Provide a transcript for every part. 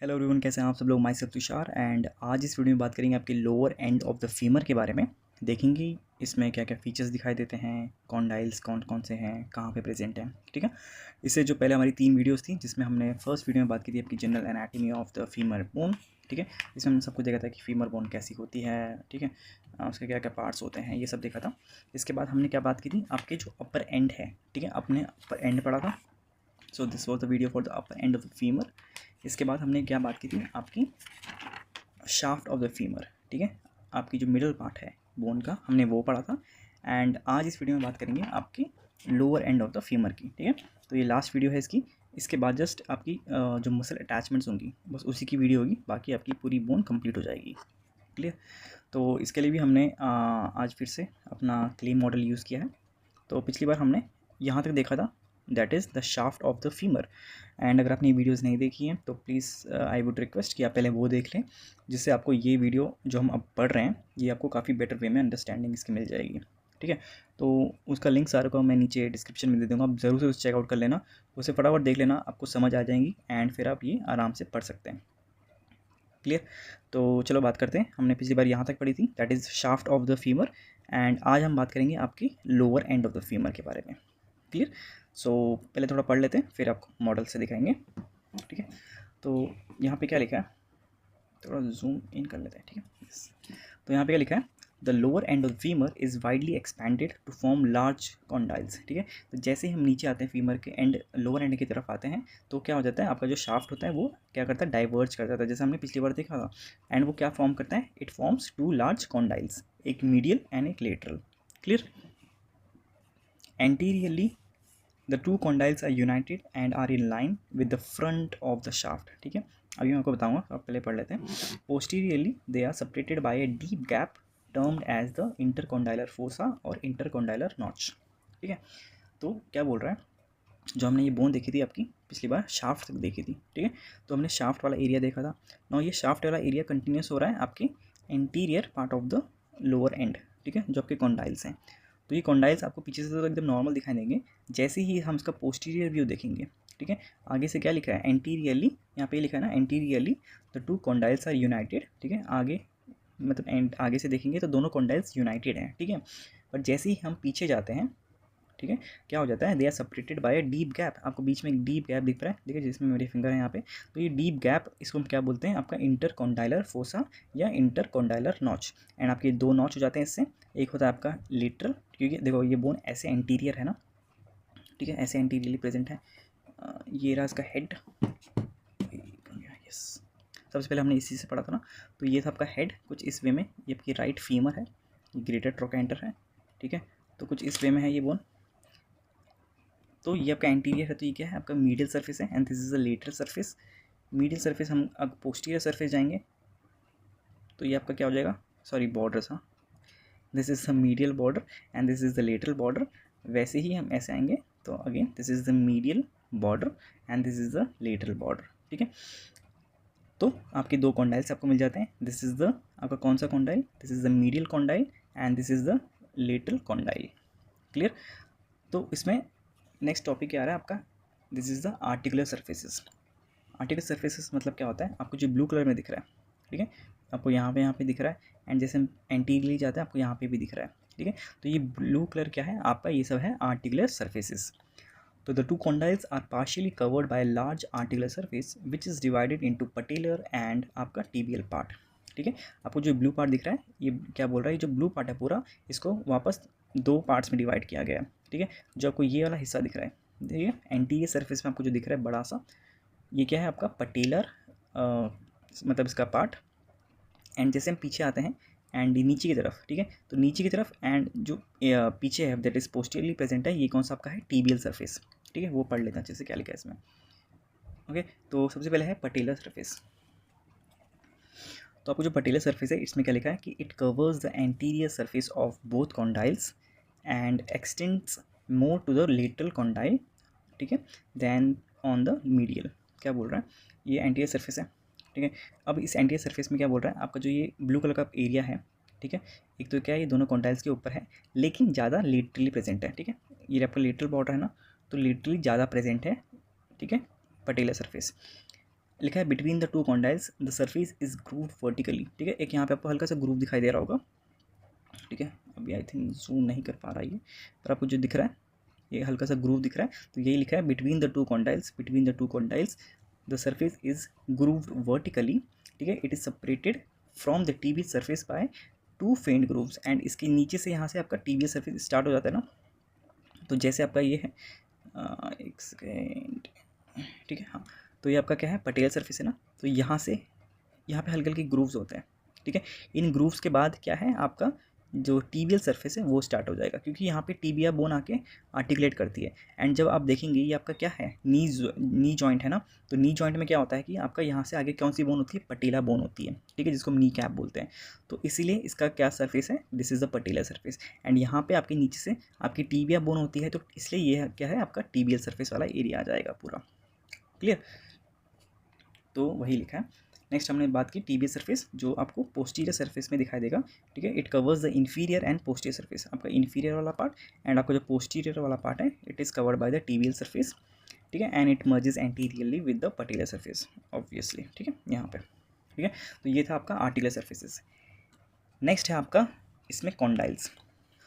Hello everyone, कैसे हैं आप सब लोग। माई सेल्फ तुषार एंड आज इस वीडियो में बात करेंगे आपके lower end of the femur के बारे में। देखेंगे इसमें क्या क्या फीचर्स दिखाई देते हैं, कॉन्डाइल्स कौन कौन से हैं, कहाँ पे प्रेजेंट हैं। ठीक है, इससे जो पहले हमारी 3 वीडियोस थी जिसमें हमने फर्स्ट वीडियो में बात की थी आपकी general anatomy of the femur bone. ठीक है, इसमें हमने सब कुछ देखा था कि फीमर बोन कैसी होती है। ठीक है, उसके क्या क्या पार्ट्स होते हैं, ये सब देखा था। इसके बाद हमने क्या बात की थी, आपके जो अपर एंड है। ठीक है, अपने अपर एंड पढ़ा था। So this was the video for the upper and of the femur. इसके बाद हमने क्या बात की थी, आपकी शाफ्ट ऑफ द फीमर। ठीक है, आपकी जो मिडल पार्ट है बोन का, हमने वो पढ़ा था। एंड आज इस वीडियो में बात करेंगे आपकी lower end of the femur की। ठीक है, तो ये लास्ट वीडियो है इसकी। इसके बाद जस्ट आपकी जो मसल अटैचमेंट्स होंगी बस उसी की वीडियो होगी, बाकी आपकी पूरी बोन कंप्लीट हो जाएगी। क्लियर। तो इसके लिए भी हमने आज फिर से अपना क्ले मॉडल यूज़ किया है। तो पिछली बार हमने यहाँ तक देखा था, that is the shaft of the femur. And अगर आपने वीडियोस नहीं देखी हैं तो प्लीज़ आई वुड रिक्वेस्ट कि आप पहले वो देख लें, जिससे आपको ये वीडियो जो हम अब पढ़ रहे हैं ये आपको काफ़ी बेटर वे में अंडरस्टैंडिंग इसकी मिल जाएगी। ठीक है, तो उसका लिंक सारे को मैं नीचे डिस्क्रिप्शन में दे दूँगा, आप ज़रूर से उसे चेकआउट कर लेना, उसे फटाफट देख लेना, आपको समझ आ जाएंगी एंड फिर आप ये आराम से पढ़ सकते हैं। क्लियर। तो चलो बात करते हैं, हमने पिछली बार यहाँ तक पढ़ी थी, that is shaft of the femur. And आज हम बात करेंगे आपकी lower end of the femur के बारे में। क्लियर। सो पहले थोड़ा पढ़ लेते हैं, फिर आपको मॉडल से दिखाएंगे। ठीक है, तो यहाँ पे क्या लिखा है, थोड़ा जूम इन कर लेते हैं। ठीक है, तो यहाँ पे क्या लिखा है, the lower end of femur is widely expanded to form large condyles. ठीक है, तो जैसे ही हम नीचे आते हैं फीमर के एंड, लोअर एंड की तरफ आते हैं, तो क्या हो जाता है, आपका जो शाफ्ट होता है वो क्या करता है, डाइवर्ज कर जाता है, जैसे हमने पिछली बार देखा था। एंड वो क्या फॉर्म करता है, इट फॉर्म्स 2 लार्ज कॉन्डाइल्स, एक मीडियल एंड एक lateral. Clear. Anteriorly the two condyles are united and are in line with the front of the shaft. ठीक है, अभी मैं आपको बताऊंगा, आप पहले पढ़ लेते हैं। Posteriorly they are separated by a deep gap termed as the intercondylar fossa और इंटरकॉन्डाइलर नॉच। ठीक है, तो क्या बोल रहा है, जो हमने ये बोन देखी थी आपकी पिछली बार, शाफ्ट तक देखी थी। ठीक है, तो हमने शाफ्ट वाला एरिया देखा था। ना ये शाफ्ट वाला एरिया कंटिन्यूस हो रहा है आपके interior part of the lower and. ठीक है, जो आपके कॉन्डाइल्स हैं, तो ये कॉन्डाइल्स आपको पीछे से तो एकदम नॉर्मल दिखाई देंगे, जैसे ही हम इसका पोस्टीरियर व्यू देखेंगे। ठीक है, आगे से क्या लिखा है, एंटीरियरली, यहाँ पे लिखा है ना, anteriorly the two condyles are united. ठीक है, आगे मतलब आगे से देखेंगे तो दोनों कॉन्डाइल्स यूनाइटेड हैं। ठीक है, पर जैसे ही हम पीछे जाते हैं, ठीक है, क्या हो जाता है, they are separated by a deep gap. आपको बीच में एक डीप गैप दिख रहा है, ठीक है, जिसमें मेरे फिंगर है यहाँ पे। तो ये डीप गैप, इसको हम क्या बोलते हैं, आपका इंटरकॉन्डाइलर फोसा या इंटरकॉन्डाइलर नॉच। एंड आपके 2 नॉच हो जाते हैं इससे। एक होता है आपका लेटरल, क्योंकि देखो ये बोन ऐसे एंटीरियर है ना। ठीक है, ऐसे एंटीरियरली प्रेजेंट है। ये रहा इसका हेड। यस, सबसे पहले हमने इसी से पढ़ा था ना। तो ये था आपका हेड, कुछ इस वे में। ये आपकी राइट फीमर है, ये ग्रेटर ट्रोकेंटर है। ठीक है, तो कुछ इस वे में है ये बोन। तो ये आपका एंटीरियर है, तो ये क्या है, आपका मीडियल सरफेस है and this is the lateral surface. Medial surface, हम अब पोस्टीरियर सरफेस जाएंगे तो ये आपका क्या हो जाएगा, सॉरी बॉर्डर था, this is the medial border and this is the lateral border. वैसे ही हम ऐसे आएंगे तो again this is the medial border and this is the lateral border. ठीक है, तो आपके 2 कॉन्डाइल्स आपको मिल जाते हैं। दिस इज द आपका कौन सा condyle, this is the medial condyle and this is the lateral condyle. Clear. तो इसमें नेक्स्ट टॉपिक क्या आ रहा है आपका, this is the articular surfaces. Articular surfaces मतलब क्या होता है, आपको जो ब्लू कलर में दिख रहा है, ठीक है, आपको यहाँ पे दिख रहा है। एंड जैसे हम एंटीरियरली जाते हैं आपको यहाँ पे भी दिख रहा है। ठीक है, तो ये ब्लू कलर क्या है आपका, ये सब है आर्टिकुलर सर्फेसिस। तो the two condyles are partially covered by large articular surface which is divided into patellar and आपका टीबियल पार्ट। ठीक है, आपको जो ब्लू पार्ट दिख रहा है, ये क्या बोल रहा है, ये जो ब्लू पार्ट है पूरा, इसको वापस 2 पार्ट्स में डिवाइड किया गया है। ठीक है, जो आपको ये वाला हिस्सा दिख रहा है, देखिए एंटीरियर सरफेस में आपको जो दिख रहा है बड़ा सा, ये क्या है आपका पटेलर मतलब इसका पार्ट। एंड जैसे हम पीछे आते हैं एंड नीचे की तरफ, ठीक है, तो नीचे की तरफ एंड जो पीछे है दैट इज पोस्टीरियरली प्रेजेंट है, ये कौन सा आपका है, टीबियल सरफेस। ठीक है, वो पढ़ लेते हैं अच्छे से क्या लिखा है इसमें। ओके, तो सबसे पहले है पटेलर सरफेस। तो आपको जो पटेलर सरफेस है इसमें क्या लिखा है कि it covers the anterior surface of both condyles and extends more to the lateral condyle. ठीक है, देन ऑन द मीडियल। क्या बोल रहा है, ये एंटीरियर सरफेस है। ठीक है, अब इस एंटीरियर सरफेस में क्या बोल रहा है, आपका जो ये ब्लू कलर का एरिया है, ठीक है, एक तो क्या है, ये दोनों कॉन्डाइल्स के ऊपर है लेकिन ज़्यादा लेटरली प्रेजेंट है। ठीक है, ये आपका लेटरल बॉर्डर है ना, तो लेटरली ज़्यादा प्रेजेंट है। ठीक है, पटेलर सरफेस। लिखा है between the two condyles the surface is grooved vertically, ठीक है। एक यहाँ पे आपको हल्का सा ग्रूव दिखाई दे रहा होगा, ठीक है। अभी आई थिंक जूम नहीं कर पा रहा है, पर आपको जो दिख रहा है ये हल्का सा ग्रूव दिख रहा है, तो यही लिखा है between the two condyles, between the two condyles the surface is grooved vertically, ठीक है। It is separated from the TB surface by two फेंट ग्रूव्स, एंड इसके नीचे से यहाँ से आपका टीबी सरफेस स्टार्ट हो जाता है ना, तो जैसे आपका ये है एक सेकेंड, ठीक है, हाँ। तो ये आपका क्या है, पटेल सरफेस है ना, तो यहाँ से यहाँ पे हल्के हल्के ग्रूव्स होते हैं, ठीक है। इन ग्रूव्स के बाद क्या है, आपका जो टीबियल सरफेस है वो स्टार्ट हो जाएगा, क्योंकि यहाँ पे टीबिया बोन आके आर्टिकुलेट करती है। एंड जब आप देखेंगे ये आपका क्या है, नी जॉइंट है ना, तो नी जॉइंट में क्या होता है कि आपका यहाँ से आगे कौन सी बोन होती है, पटेला बोन होती है, ठीक है, जिसको हम नी कैप बोलते हैं। तो इसीलिए इसका क्या सरफेस है, this is the patella surface. And यहाँ पे आपके नीचे से आपकी टीबिया बोन होती है, तो इसलिए ये क्या है, आपका टीबियल सरफेस वाला एरिया आ जाएगा पूरा, क्लियर। तो वही लिखा है। नेक्स्ट हमने बात की टीबियल सरफेस, जो आपको पोस्टीरियर सरफेस में दिखाई देगा, ठीक है। It covers the inferior and posterior surface, आपका इंफीरियर वाला पार्ट एंड आपका जो पोस्टीरियर वाला पार्ट है, it is covered by the tibial surface, ठीक है। And it merges anteriorly with the patellar surface obviously, ठीक है, यहाँ पे, ठीक है। तो ये था आपका आर्टिकुलर सरफेसेस। नेक्स्ट है आपका इसमें कॉन्डाइल्स।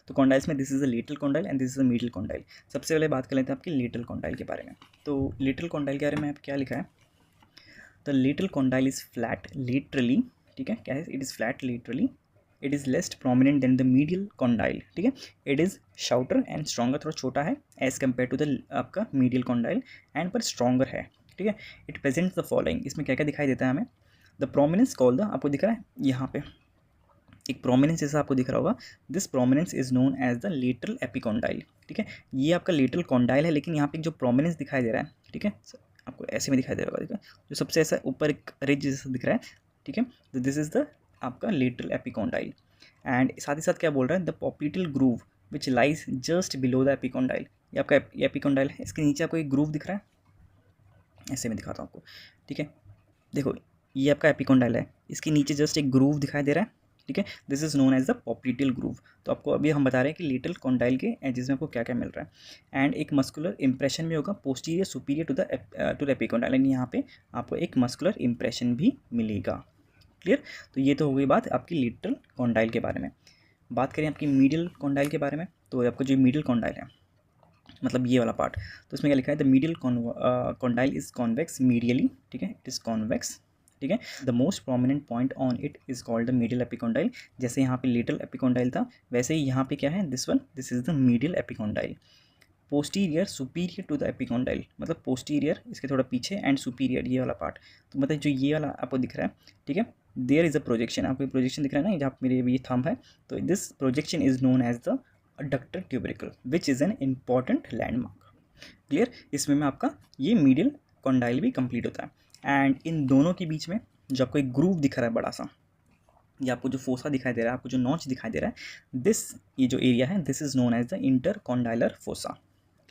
तो कॉन्डाइल्स में this is the lateral condyle and this is the medial condyle. सबसे पहले बात कर लेते हैं आपकी लेटरल कॉन्डाइल के बारे में। तो लेटरल कॉन्डाइल के बारे में क्या लिखा है, the lateral condyle is flat laterally, ठीक है, क्या है, it is flat laterally, it is less prominent than the medial condyle, ठीक है। It is shorter and stronger, थोड़ा छोटा है एज कम्पेयर टू द आपका मीडियल कॉन्डाइल, एंड पर स्ट्रॉन्गर है, ठीक है। इट प्रेजेंट्स द फॉलोइंग, इसमें क्या क्या दिखाई देता है हमें, द प्रोमिनेंस कॉल द, आपको दिख रहा है यहाँ पे एक प्रोमिनेंस जैसा आपको दिख रहा होगा, this prominence is known as the lateral epicondyle, ठीक है। ये आपका लेटरल कॉन्डाइल है, लेकिन यहाँ पे जो प्रोमिनेंस दिखाई दे रहा है, ठीक है, आपको ऐसे में दिखाई दे रहा होगा, जो सबसे ऐसा ऊपर एक रिज जैसा दिख रहा है, ठीक है, तो दिस इज द आपका लेटरल एपिकॉन्डाइल। एंड साथ ही साथ क्या बोल रहा है, the popliteal groove which lies just below the epicondyle, ये आपका एपिकॉन्डाइल है, इसके नीचे आपको एक ग्रूव दिख रहा है, ऐसे में दिखाता हूँ आपको, ठीक है। देखो ये आपका एपिकॉन्डाइल है, इसके नीचे जस्ट एक ग्रूव दिखाई दे रहा है, ठीक है, this is known as the popliteal groove. तो आपको अभी हम बता रहे हैं कि लिटल कॉन्डाइल के एजेस में आपको क्या क्या मिल रहा है। एंड एक मस्कुलर इंप्रेशन भी होगा posterior superior to the epicondyle, and यहाँ पे आपको एक मस्कुलर इंप्रेशन भी मिलेगा, क्लियर। तो ये तो हो गई बात आपकी लिटल कॉन्डाइल के बारे में। बात करें आपकी मीडियल कॉन्डाइल के बारे में, तो आपको जो मीडियल कॉन्डाइल है, मतलब ये वाला पार्ट, तो इसमें क्या लिखा है, the medial condyle is convex medially, ठीक है, इट इज़ कॉन्वेक्स, ठीक है। The most prominent point on it is called the medial epicondyle. जैसे यहाँ पे लेटरल एपिकॉन्डाइल था, वैसे ही यहाँ पे क्या है, this one, this is the medial epicondyle. Posterior superior to the epicondyle, मतलब पोस्टीरियर इसके थोड़ा पीछे एंड सुपीरियर ये वाला पार्ट, तो मतलब जो ये वाला आपको दिख रहा है, ठीक है, देयर इज अ प्रोजेक्शन, आपको प्रोजेक्शन दिख रहा है ना, जहाँ मेरे ये थंब है, तो this projection is known as the adductor tubercle which is an important landmark, clear. इसमें में आपका ये मीडियल कॉन्डाइल भी कंप्लीट होता है। एंड इन दोनों के बीच में जो आपको एक ग्रूव दिख रहा है बड़ा सा, ये आपको जो फोसा दिखाई दे रहा है, आपको जो नॉच दिखाई दे रहा है, दिस ये जो एरिया है, this is known as the intercondylar fossa,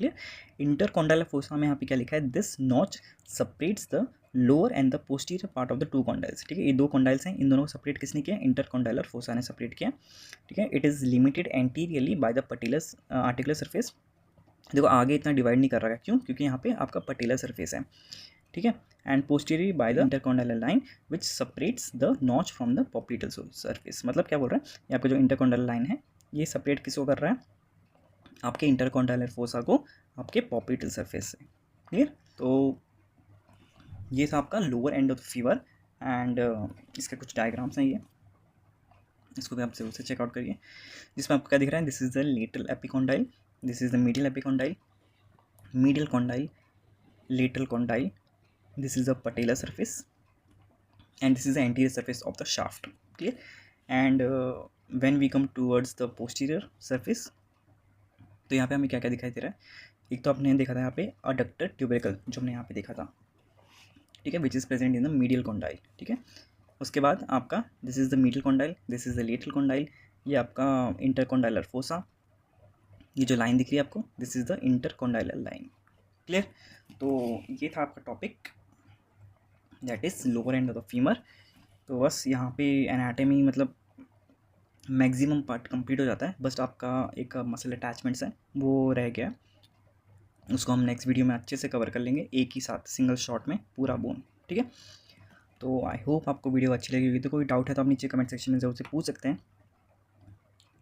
clear. Intercondylar fossa में यहाँ पे क्या लिखा है, this notch separates the lower and the posterior part of the two condyles, ठीक है। ये दो कॉन्डाइल्स हैं, इन दोनों को सेपरेट किसने किया, इंटरकॉन्डाइलर फोसा ने सेपरेट किया, ठीक है। It is limited anteriorly by the patellar articular surface. देखो आगे इतना डिवाइड नहीं कर रहा है, क्यों, क्योंकि यहाँ पे आपका पटेलर सरफेस है, ठीक है। And posteriorly by the intercondylar line which separates the notch from the popliteal surface, मतलब क्या बोल रहा है, ये आपका जो इंटरकॉन्डाइलर लाइन है, ये सेपरेट किसको कर रहा है, आपके इंटरकॉन्डाइलर फोसा को आपके पॉप्लिटल सरफेस से, क्लियर। तो ये था आपका lower end of the fever, and इसके कुछ डायग्राम्स हैं, ये इसको भी आप जरूर से चेकआउट करिए, जिसमें आपको क्या दिख रहा है, this is the lateral epicondyle, this is the medial epicondyle, medial condyle, lateral condyle, this is the patellar surface and this is the anterior surface of the shaft, clear। and when we come towards the posterior surface, तो यहाँ पे हमें क्या क्या दिखाई दे रहा है, एक तो आपने देखा था यहाँ पे अडक्टर ट्यूबरिकल जो हमने यहाँ पे देखा था, ठीक है, which is present in the medial condyle, ठीक है। उसके बाद आपका this is the medial condyle, this is the lateral condyle, ये आपका इंटरकॉन्डाइलर फोसा, ये जो लाइन दिख रही है आपको, this is the intercondylar line, clear. तो ये था आपका topic, that is lower end of the femur. तो बस यहाँ पे एनाटमी मतलब मैक्सिमम पार्ट कंप्लीट हो जाता है, बस आपका एक मसल अटैचमेंट्स है वो रह गया, उसको हम नेक्स्ट वीडियो में अच्छे से कवर कर लेंगे एक ही साथ सिंगल शॉट में पूरा बोन, ठीक है। तो आई होप आपको वीडियो अच्छी लगी होगी। तो कोई डाउट है तो आप नीचे कमेंट सेक्शन में ज़रूर से पूछ सकते हैं,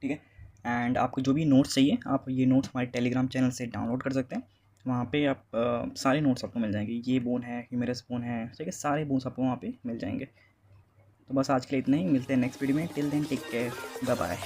ठीक है। एंड आपको जो भी नोट्स चाहिए आप ये नोट्स हमारे टेलीग्राम चैनल से डाउनलोड कर सकते हैं। वहाँ पे आप सारे नोट्स आपको मिल जाएंगे, ये बोन है, ह्यूमेरस बोन है, ठीक है, सारे बोन्स आपको वहाँ पे मिल जाएंगे। तो बस आज के लिए इतना ही, मिलते हैं नेक्स्ट वीडियो में। Till then take care, bye bye.